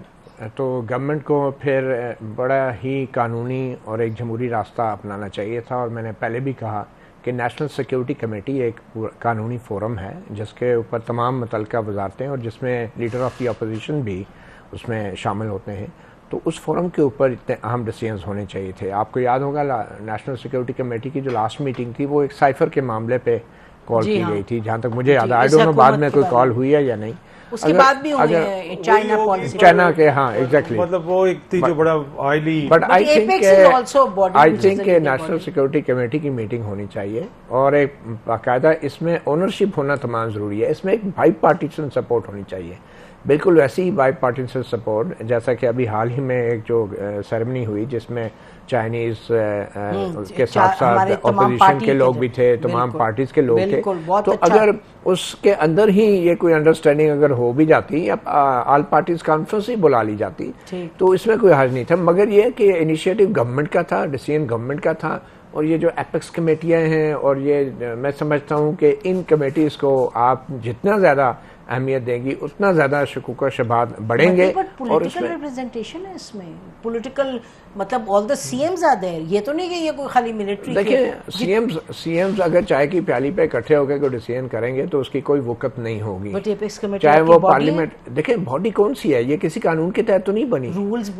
تو گورنمنٹ کو پھر بڑا ہی قانونی اور ایک جمہوری راستہ اپنانا چاہیے تھا، اور میں نے پہلے بھی کہا کہ نیشنل سیکیورٹی کمیٹی ایک قانونی فورم ہے جس کے اوپر تمام متعلقہ وزارتیں اور جس میں لیڈر آف دی اپوزیشن بھی اس میں شامل ہوتے ہیں، تو اس فورم کے اوپر اتنے اہم ڈیسیژنز ہونے چاہیے تھے. آپ کو یاد ہوگا نیشنل سیکیورٹی کمیٹی کی جو لاسٹ میٹنگ تھی وہ ایک سائفر کے معاملے پہ کال کی گئی تھی، جہاں تک مجھے یاد ہے. آئی ڈونٹ نو بعد میں کوئی کال ہوئی ہے یا نہیں. اس کے بعد بھی ہوئی ہے چائنا پالیسی، چائنا کے، ہاں ایگزیکٹلی، مطلب وہ ایک تھی جو بڑا آئلی. بٹ آئی تھنک کہ نیشنل سیکیورٹی کمیٹی کی میٹنگ ہونی چاہیے اور ایک باقاعدہ اس میں اونرشپ ہونا تمام ضروری ہے. اس میں ایک بائی پارٹیشن سپورٹ ہونی چاہیے، بالکل ویسی ہی بائی پارٹیشن سپورٹ جیسا کہ ابھی حال ہی میں ایک جو سیرمنی ہوئی جس میں چائنیز کے ساتھ ساتھ اپوزیشن کے لوگ بھی تھے، تمام پارٹیز کے لوگ تھے. تو اگر اس کے اندر ہی یہ کوئی انڈرسٹینڈنگ اگر ہو بھی جاتی یا آل پارٹیز کانفرنس ہی بلا لی جاتی تو اس میں کوئی حرج نہیں تھا. مگر یہ کہ انیشیٹو گورنمنٹ کا تھا، ڈیسیژن گورنمنٹ کا تھا، اور یہ جو ایپیکس کمیٹیاں ہیں اور یہ میں سمجھتا ہوں کہ ان کمیٹیز کو آپ جتنا زیادہ اہمیت دیں گی اتنا زیادہ شکوک و شبہات بڑھیں گے. اور اس میں ریپرزنٹیشن ہے، اس میں پولیٹیکل مطلب آل دا سی ایمز آر دیئر. یہ تو نہیں کہ یہ کوئی خالی ملٹری. دیکھیں سی ایمز اگر چائے کی پیالی پہ اکٹھے ہو کے کوئی ڈیسیژن کریں گے تو اس کی کوئی وقت نہیں ہوگی، چاہے وہ پارلیمنٹ. دیکھیں باڈی کون سی ہے، یہ کسی قانون کے تحت تو نہیں بنی،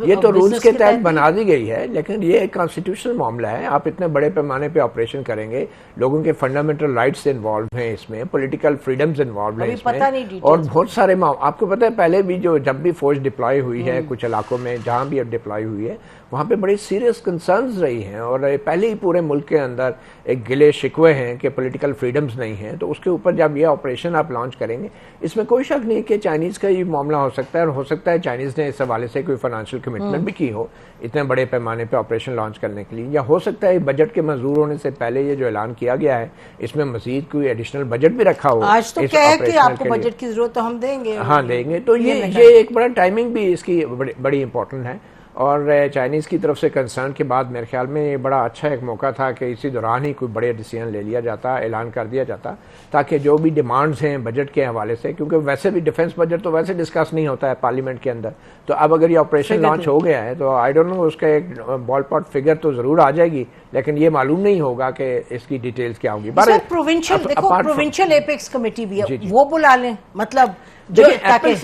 یہ تو رولز کے تحت بنا دی گئی ہے، لیکن یہ ایک کانسٹیٹیوشنل معاملہ ہے. آپ اتنے بڑے پیمانے پہ آپریشن کریں گے، لوگوں کے فنڈامنٹل رائٹس انوالو ہیں اس میں، پولیٹیکل فریڈمز انوالو ہیں اس میں، اور بہت سارے آپ کو پتہ ہے پہلے بھی جب بھی فوج ڈپلائی ہوئی ہے کچھ علاقوں میں جہاں بھی اب ڈپلائی ہوئی ہے وہاں پہ بڑی سیریس کنسرنز رہی ہیں، اور پہلے ہی پورے ملک کے اندر ایک گلے شکوے ہیں کہ پولیٹیکل فریڈمز نہیں ہیں. تو اس کے اوپر جب یہ آپریشن آپ لانچ کریں گے، اس میں کوئی شک نہیں کہ چائنیز کا یہ معاملہ ہو سکتا ہے، اور ہو سکتا ہے چائنیز نے اس حوالے سے کوئی فائنینشیل کمٹمنٹ بھی کی ہو اتنے بڑے پیمانے پہ آپریشن لانچ کرنے کے لیے، یا ہو سکتا ہے بجٹ کے منظور ہونے سے پہلے یہ جو اعلان کیا گیا ہے اس میں مزید کوئی ایڈیشنل بجٹ بھی رکھا ہو. آج تو کیا ہے کہ آپ کو بجٹ کی ضرورت تو ہم دیں گے، ہاں دیں گے. تو یہ ایک بڑا ٹائمنگ بھی اس کی بڑی امپورٹنٹ ہے. اور چائنیز کی طرف سے کنسرن کے بعد میرے خیال میں یہ بڑا اچھا ایک موقع تھا کہ اسی دوران ہی کوئی بڑے ڈیسیژن لے لیا جاتا، اعلان کر دیا جاتا، تاکہ جو بھی ڈیمانڈز ہیں بجٹ کے حوالے سے، کیونکہ ویسے بھی ڈیفنس بجٹ تو ویسے ڈسکس نہیں ہوتا ہے پارلیمنٹ کے اندر، تو اب اگر یہ آپریشن لانچ ہو گیا ہے تو آئی ڈونٹ نو اس کا ایک بال پاٹ فگر تو ضرور آ جائے گی، لیکن یہ معلوم نہیں ہوگا کہ اس کی ڈیٹیلز کیا ہوگی. پروونشل ایپیکس کمیٹی بھی ہے، وہ بلا لیں. مطلب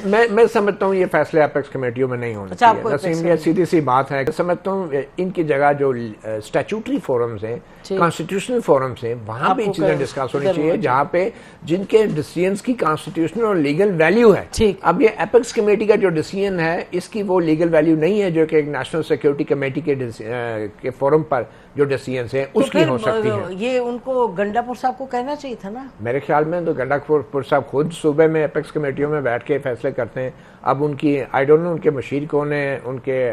میں سمجھتا ہوں یہ فیصلے ایپیکس کمیٹیوں میں نہیں ہونے چاہیے. نسیم یہ سیدھی سی بات ہے، سمجھتا ہوں ان کی جگہ جو اسٹیچوٹری فورمز ہیں، کانسٹیٹیوشنل فورمز ہیں، وہاں بھی چیزیں ڈسکس ہونی چاہیے جہاں پہ جن کے ڈیسیژنز کی کانسٹیٹیوشنل اور لیگل ویلیو ہے. اب یہ ایپیکس کمیٹی کا جو ڈیسیژن ہے اس کی وہ لیگل ویلیو نہیں ہے جو کہ ایک نیشنل سیکیورٹی کمیٹی کے فورم پر جو ڈیسیژنز ہیں اس کی ہو سکتی ہے. یہ ان کو گنڈا پور صاحب کو کہنا چاہیے تھا نا. میرے خیال میں تو گنڈا پور صاحب خود صوبے میں ایپیکس کمیٹیوں میں بیٹھ کے فیصلے کرتے ہیں. اب ان کی آئی ڈونٹ نو ان کے مشیر کون ہیں، ان کے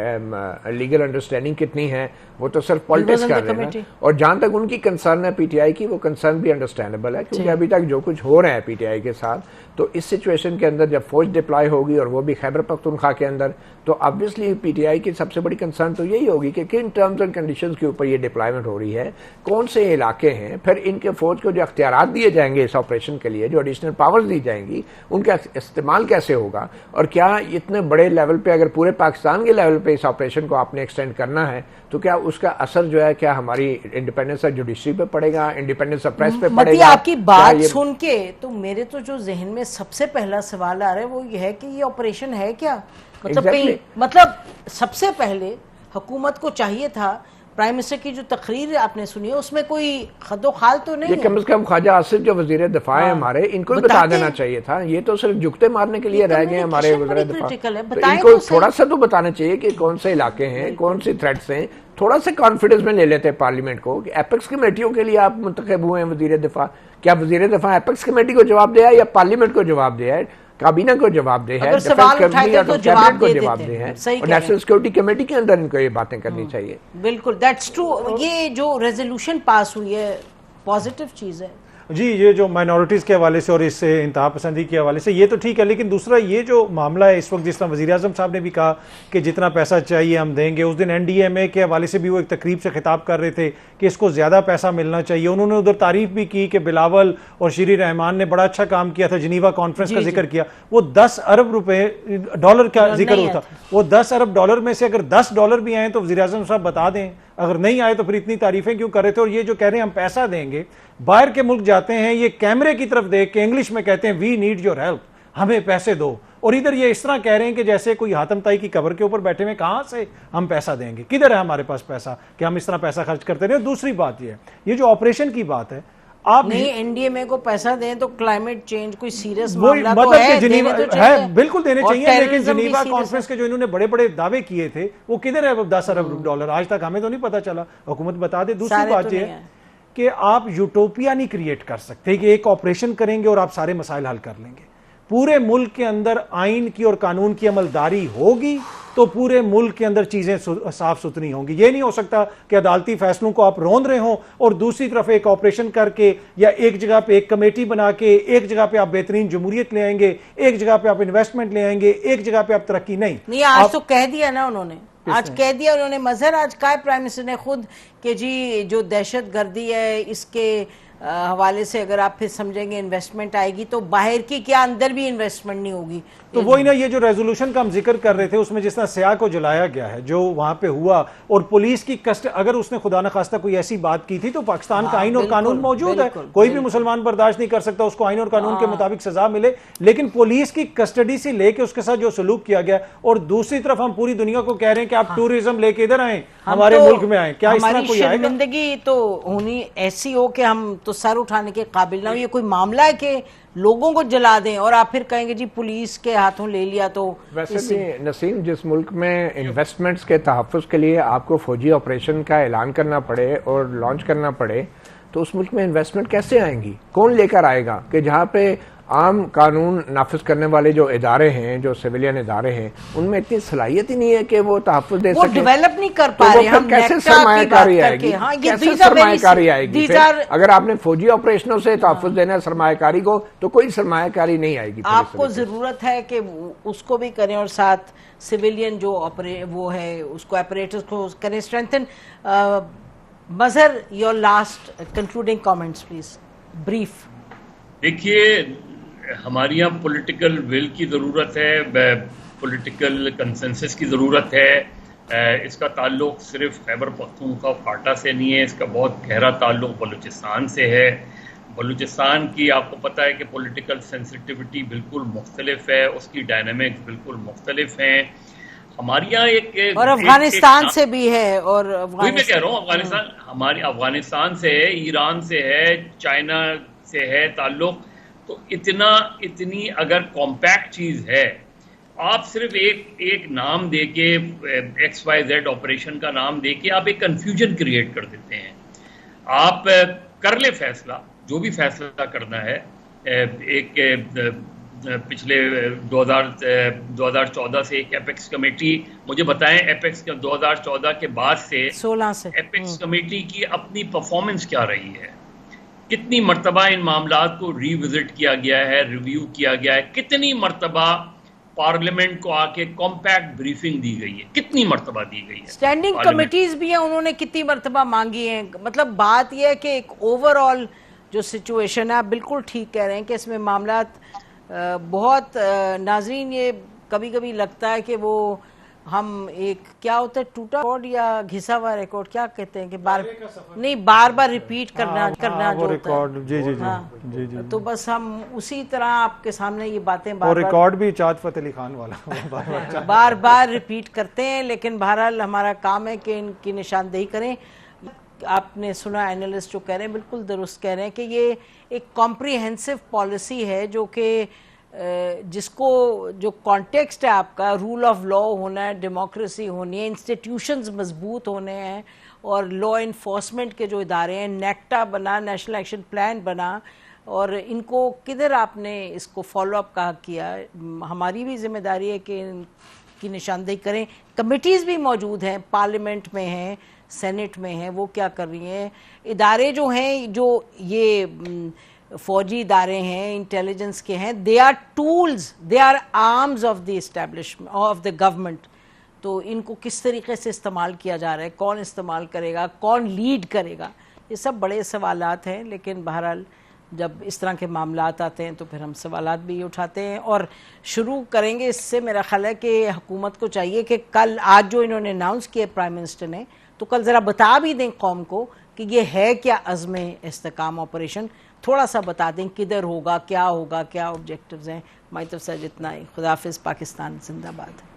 لیگل انڈرسٹینڈنگ کتنی ہے، وہ تو صرف پالیٹکس کر رہے ہیں. اور جہاں تک ان کی کنسرن ہے پی ٹی آئی کی، وہ کنسرن بھی انڈرسٹینڈیبل ہے، کیونکہ ابھی تک جو کچھ ہو رہا ہے پی ٹی آئی کے ساتھ، تو اس سچویشن کے اندر جب فوج ڈپلائی ہوگی اور وہ بھی خیبر پختونخوا کے اندر، تو آبویسلی پی ٹی آئی کی سب سے بڑی کنسرن تو یہی ہوگی کہ کن ٹرمز اینڈ کنڈیشنز کے اوپر یہ ڈپلائمنٹ ہو رہی ہے، کون سے علاقے ہیں، پھر ان کے فوج کو جو اختیارات دیے جائیں گے اس آپریشن کے لیے، جو ایڈیشنل پاورز دی جائیں گی، ان کا استعمال کیسے ہوگا، اور کیا اتنے بڑے لیول پہ اگر پورے پاکستان کے لیول پہ اس آپریشن کو آپ نے ایکسٹینڈ کرنا ہے تو کیا اس کا اثر جو ہے کیا ہماری انڈیپینڈنس آف جوڈیشری پہ پڑے گا، انڈیپینڈنس آف پریس پہ پڑے گا. آپ کی بات سن کے تو میرے تو جو ذہن میں سب سے پہلا سوال آ رہا ہے وہ یہ ہے کہ یہ آپریشن ہے کیا. مطلب سب سے پہلے حکومت کو چاہیے تھا، پرائم منسٹر کی جو تقریر آپ نے سنی ہے اس میں کوئی خد و خال تو نہیں ہے. کم از کم خواجہ آصف جو وزیر دفاع ہیں ہمارے، ان کو بتا دینا چاہیے تھا. یہ تو صرف جھکتے مارنے کے لیے رہ گئے ہمارے وزیر دفاع. ان کو تھوڑا سا تو بتانا چاہیے کہ کون سے علاقے ہیں، کون سی تھریٹس ہیں. تھوڑا سا کانفیڈنس میں لے لیتے ہیں پارلیمنٹ کو کہ ایپیکس کمیٹیوں کے لیے آپ منتخب ہوئے ہیں وزیر دفاع. کیا وزیر دفاع ایپیکس کمیٹی کو جواب دیا ہے یا پارلیمنٹ کو جواب دیا ہے، کابینہ کو جواب دے ہے، ڈیفنس کمیٹی اور کیبنٹ کو جواب دے ہے، اور نیشنل سیکورٹی کمیٹی کے اندر ان کو یہ باتیں کرنی چاہیے. بالکل دیٹس ٹرو. یہ جو ریزولوشن پاس ہوئی ہے پازیٹیو چیز ہے. جی یہ جو مائنورٹیز کے حوالے سے اور اس سے انتہا پسندی کے حوالے سے یہ تو ٹھیک ہے، لیکن دوسرا یہ جو معاملہ ہے اس وقت، جس طرح وزیر اعظم صاحب نے بھی کہا کہ جتنا پیسہ چاہیے ہم دیں گے، اس دن این ڈی ایم اے کے حوالے سے بھی وہ ایک تقریب سے خطاب کر رہے تھے کہ اس کو زیادہ پیسہ ملنا چاہیے. انہوں نے ادھر تعریف بھی کی کہ بلاول اور شیری رحمان نے بڑا اچھا کام کیا تھا، جنیوا کانفرنس کا ذکر کیا. وہ 10 ارب روپے ڈالر کا ذکر ہوتا، وہ 10 ارب ڈالر میں سے اگر $10 بھی آئیں تو وزیر اعظم صاحب بتا دیں، اگر نہیں آئے تو پھر اتنی تعریفیں کیوں کر رہے تھے. اور یہ جو کہہ رہے ہیں ہم پیسہ دیں گے، باہر کے ملک جاتے ہیں یہ کیمرے کی طرف دیکھ کے انگلش میں کہتے ہیں وی نیڈ یور ہیلپ، ہمیں پیسے دو، اور ادھر یہ اس طرح کہہ رہے ہیں کہ جیسے کوئی حاتم طائی کی قبر کے اوپر بیٹھے ہوئے، کہاں سے ہم پیسہ دیں گے، کدھر ہے ہمارے پاس پیسہ کہ ہم اس طرح پیسہ خرچ کرتے رہے. اور دوسری بات یہ جو آپریشن کی بات ہے، آپ نہیں این ڈی ایم اے کو پیسہ دیں تو کلائمیٹ چینج کوئی سیریس وہی معاملہ تو مطلب ہے بالکل دینے چاہیے، لیکن ٹیررزم بھی جنیوا serious کانفرنس کے جو انہوں نے بڑے بڑے دعوے کیے تھے وہ کدھر ہے؟ 10 ارب ڈالر آج تک ہمیں تو نہیں پتا چلا، حکومت بتا دے. دوسری بات یہ ہے کہ آپ یوٹوپیا نہیں کریٹ کر سکتے کہ ایک آپریشن کریں گے اور آپ سارے مسائل حل کر لیں گے. پورے ملک کے اندر آئین کی اور قانون کی عملداری ہوگی تو پورے ملک کے اندر چیزیں صاف ستھری ہوں گی. یہ نہیں ہو سکتا کہ عدالتی فیصلوں کو آپ روند رہے ہوں اور دوسری طرف ایک آپریشن کر کے یا ایک جگہ پہ ایک کمیٹی بنا کے ایک جگہ پہ آپ بہترین جمہوریت لے آئیں گے، ایک جگہ پہ آپ انویسٹمنٹ لے آئیں گے، ایک جگہ پہ آپ ترقی نہیں. آج تو کہہ دیا نا انہوں نے، آج کہہ دیا انہوں نے، مظہر آج کہا پرائم منسٹر نے خود کہ جی جو دہشت گردی ہے اس کے حوالے سے اگر آپ پھر سمجھیں گے انویسٹمنٹ آئے گی تو باہر کی کیا اندر بھی انویسٹمنٹ نہیں ہوگی. تو وہی نا یہ جو ریزولوشن کا ہم ذکر کر رہے تھے اس میں جس طرح سیاہ کو جلایا گیا ہے جو وہاں پہ ہوا، اور پولیس کی اگر اس نے خدا نخواستہ کوئی ایسی بات کی تھی تو پاکستان کا آئین اور قانون موجود ہے، کوئی بھی مسلمان برداشت نہیں کر سکتا، اس کو آئین اور قانون کے مطابق سزا ملے. لیکن پولیس کی کسٹڈی سے لے کے اس کے ساتھ جو سلوک کیا گیا، اور دوسری طرف ہم پوری دنیا کو کہہ رہے ہیں کہ آپ ٹورزم لے کے ادھر آئیں، ہمارے ملک میں آئیں، کیا اس طرح کوئی آئے گا؟ شرمندگی تو ہونی ایسی ہو کہ ہم تو سر اٹھانے کے قابل نہ ہو. یہ کوئی معاملہ ہے کہ لوگوں کو جلا دیں اور آپ پھر کہیں گے جی پولیس کے ہاتھوں لے لیا. تو ویسے بھی نسیم، جس ملک میں انویسٹمنٹس کے تحفظ کے لیے آپ کو فوجی آپریشن کا اعلان کرنا پڑے اور لانچ کرنا پڑے تو اس ملک میں انویسٹمنٹ کیسے آئیں گی؟ کون لے کر آئے گا؟ کہ جہاں پہ عام قانون نافذ کرنے والے جو ادارے ہیں، جو سویلین ادارے ہیں، ان میں اتنی صلاحیت ہی نہیں ہے کہ وہ تحفظ دے سکیں، وہ ڈیولپ نہیں کر پا رہے. ہم کیسے سرمایہ کاری آئے گی؟ کیسے سرمایہ کاری آئے گی؟ اگر آپ نے فوجی آپریشنوں سے تحفظ دینا ہے سرمایہ کاری کو تو کوئی سرمایہ کاری نہیں آئے گی. آپ کو ضرورت ہے کہ اس کو بھی کریں اور ساتھ سویلین جو وہ ہے اس کو اپریٹس کو کریں strengthen. Mazhar your last concluding comments please, brief. دیکھیے ہماری یہاں پولیٹیکل ول کی ضرورت ہے، پولیٹیکل کنسنسس کی ضرورت ہے. اس کا تعلق صرف خیبر پختونخوا فاٹا سے نہیں ہے، اس کا بہت گہرا تعلق بلوچستان سے ہے. بلوچستان کی آپ کو پتہ ہے کہ پولیٹیکل سینسٹیوٹی بالکل مختلف ہے، اس کی ڈائنامکس بالکل مختلف ہیں. ہماری یہاں ایک اور افغانستان سے بھی ہے، اور وہی میں کہہ رہا ہوں افغانستان، ہماری افغانستان سے ہے، ایران سے ہے، چائنا سے ہے تعلق. تو اتنی اگر کمپیکٹ چیز ہے، آپ صرف ایک نام دے کے XYZ آپریشن کا نام دے کے آپ ایک کنفیوژن کریٹ کر دیتے ہیں. آپ کر لے فیصلہ، جو بھی فیصلہ کرنا ہے. ایک پچھلے 2014 سے ایک ایپیکس کمیٹی، مجھے بتائیں ایپیکس 2014 کے بعد سے 16 سے ایپیکس کمیٹی کی اپنی پرفارمنس کیا رہی ہے؟ کتنی مرتبہ ان معاملات کو ری وزٹ کیا گیا ہے، ریویو کیا گیا ہے؟ کتنی مرتبہ پارلیمنٹ کو آ کے کمپیکٹ بریفنگ دی گئی ہے؟ کتنی مرتبہ دی گئی ہے؟ اسٹینڈنگ کمیٹیز بھی ہیں، انہوں نے کتنی مرتبہ مانگی ہیں. مطلب بات یہ ہے کہ ایک اوور آل جو سچویشن ہے، آپ بالکل ٹھیک کہہ رہے ہیں کہ اس میں معاملات بہت. ناظرین یہ کبھی کبھی لگتا ہے کہ وہ ہم ایک کیا ہوتا ہے ٹوٹا ریکارڈ یا گھسا ہوا ریکارڈ کیا کہتے ہیں کہ بار بار ریپیٹ کرنا جو ہوتا ہے، تو بس ہم اسی طرح آپ کے سامنے یہ باتیں ریکارڈ بھی چاند فتح علی خان والا بار بار ریپیٹ کرتے ہیں. لیکن بہرحال ہمارا کام ہے کہ ان کی نشاندہی کریں. آپ نے سنا اینالسٹ جو کہہ رہے ہیں بالکل درست کہہ رہے ہیں کہ یہ ایک کمپریہنسو پالیسی ہے جو کہ جس کو جو کانٹیکسٹ ہے آپ کا رول آف لا ہونا ہے، ڈیموکریسی ہونی ہے، انسٹیٹیوشنز مضبوط ہونے ہیں، اور لا انفورسمنٹ کے جو ادارے ہیں، نیکٹا بنا، نیشنل ایکشن پلان بنا، اور ان کو کدھر آپ نے اس کو فالو اپ کہا کیا. ہماری بھی ذمہ داری ہے کہ ان کی نشاندہی کریں. کمیٹیز بھی موجود ہیں، پارلیمنٹ میں ہیں، سینٹ میں ہیں وہ کیا کر رہی ہیں. ادارے جو ہیں, جو یہ فوجی ادارے ہیں, انٹیلیجنس کے ہیں, they are tools, they are arms of the establishment of the government. تو ان کو کس طریقے سے استعمال کیا جا رہا ہے, کون استعمال کرے گا, کون لیڈ کرے گا, یہ سب بڑے سوالات ہیں. لیکن بہرحال جب اس طرح کے معاملات آتے ہیں تو پھر ہم سوالات بھی اٹھاتے ہیں. اور شروع کریں گے اس سے, میرا خیال ہے کہ حکومت کو چاہیے کہ کل, آج جو انہوں نے اناؤنس کیا پرائم منسٹر نے, تو کل ذرا بتا بھی دیں قوم کو کہ یہ ہے کیا عزم استحکام آپریشن, تھوڑا سا بتا دیں کدھر ہوگا, کیا ہوگا, کیا آبجیکٹیوز ہیں. ہماری طرف سے اتنا ہی. خدا حافظ. پاکستان زندہ باد.